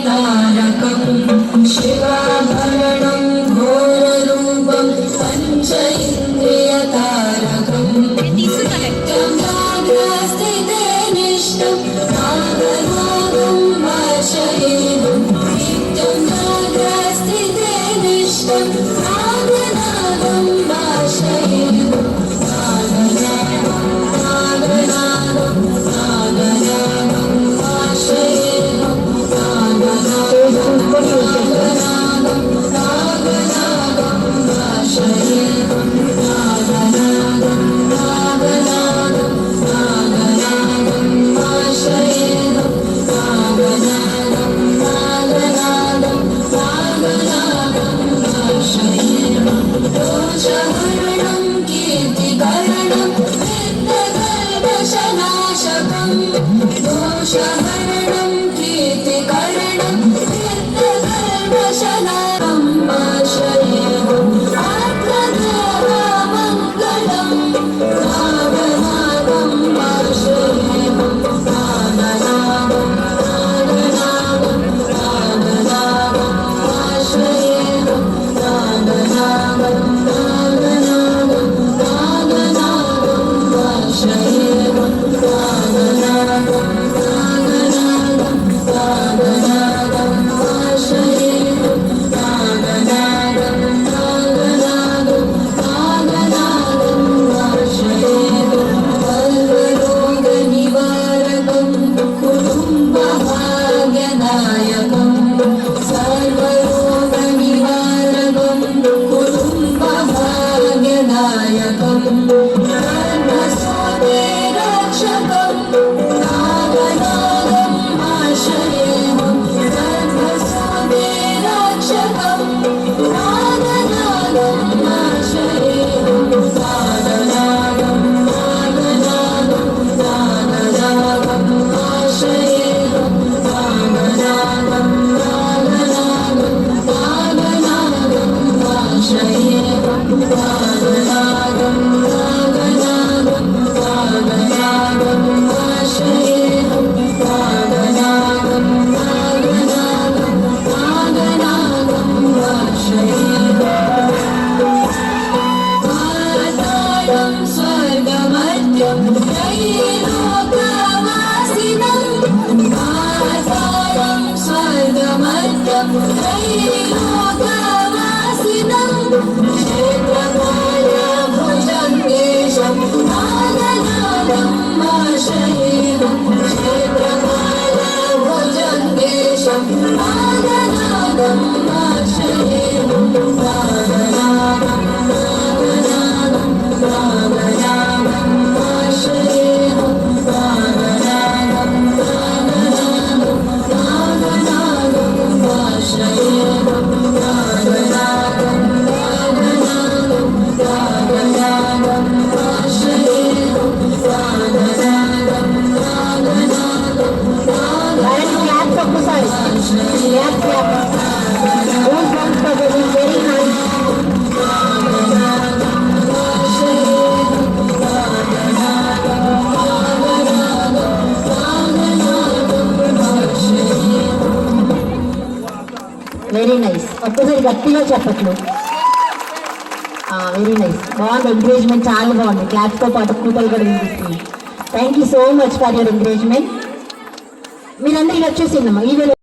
तारकं शिवाभरणं घोररूपं पञ्च इन्द्रियतारकं नित्यमाग्रस्थिते निष्ठं नागनागं भाषयेदं नित्यमाग्रस्थिते निष्ठं नागनागं भाषयेदं दोषहरणं कीर्तिकरणं तीर्थकर्मशनां भाषयेदं आत्मदेवमङ्गलं नागनागं भाषयेदं नागनागं नागनागं नागनागं भाषयेदं नागनागं नागनागं नागनागं भाषयेदं नागनागं very nice. ఒక్కసారి గట్టిగా చెప్పట్లు. వెరీ నైస్, బాగుంది. ఎంకరేజ్మెంట్ చాలా బాగుంది. క్లాప్తో పాటు కూతలు కూడా వినిపిస్తుంది. Thank you so much for your encouragement. మీరందరికీ వచ్చేసిందమ్మా ఈ